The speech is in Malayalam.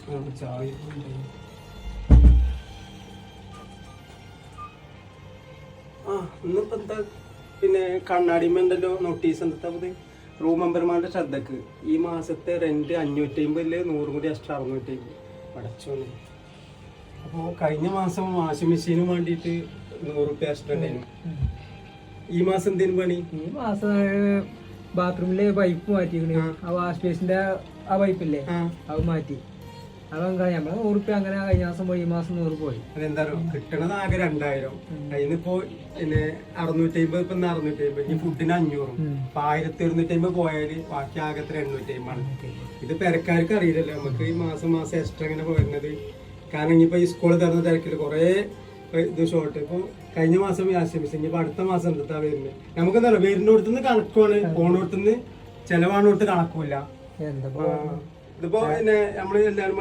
ഇന്നിപ്പോ എന്താ പിന്നെ കണ്ണാടിമേണ്ടല്ലോ നോട്ടീസ് എന്താ റൂം മെമ്പർമാരുടെ ശ്രദ്ധക്ക് ഈ മാസത്തെ റെന്റ് 550 100 കൂടി എക്സ്ട്രാ 650 അടച്ചോളൂ. അപ്പോൾ കഴിഞ്ഞ മാസം വാഷിംഗ് മെഷീനും വേണ്ടിയിട്ട് 100 രൂപ എക്സ്ട്രാ ഉണ്ടായിരുന്നു. ഈ മാസം എന്തേലും പണി? ഈ മാസം ബാത്റൂമിലെ പൈപ്പ് മാറ്റിക്കണേ. ആ വാഷ് ബേസിന്റെ ആ പൈപ്പില്ലേ അത് മാറ്റി. അതൊക്കെ നമ്മള് 100 രൂപ അങ്ങനെ കഴിഞ്ഞ മാസം പോയി, ഈ മാസം 100 പോയി. അതെന്താ കിട്ടണത് ആകെ 2000. അതിനിപ്പോ പിന്നെ 650 ഇപ്പൊ 650 ഈ ഫുഡിന് 500. അപ്പൊ 1150 പോയാല് ബാക്കി ആകെ 850 ഇത് പെരക്കാർക്ക് അറിയില്ലല്ലോ. നമുക്ക് ഈ മാസം എക്സ്ട്രാ ഇങ്ങനെ പോയിരുന്നത്. കാരണം ഇനിയിപ്പോ ഈ സ്കൂൾ തുറന്ന തിരക്കില് കുറെ ഇത് ഷോർട്ട്. ഇപ്പൊ കഴിഞ്ഞ മാസം ആശംസിച്ചു, ഇനിയിപ്പോ അടുത്ത മാസം എന്താ വരുന്നത് നമുക്കെന്താ വരുന്നോടത്തുനിന്ന് കണക്കുവാണ്, പോണോടത്തുനിന്ന് ചെലവാണോട്ട് കണക്കൂല. ഇതിപ്പോ പിന്നെ നമ്മള് എല്ലാവരും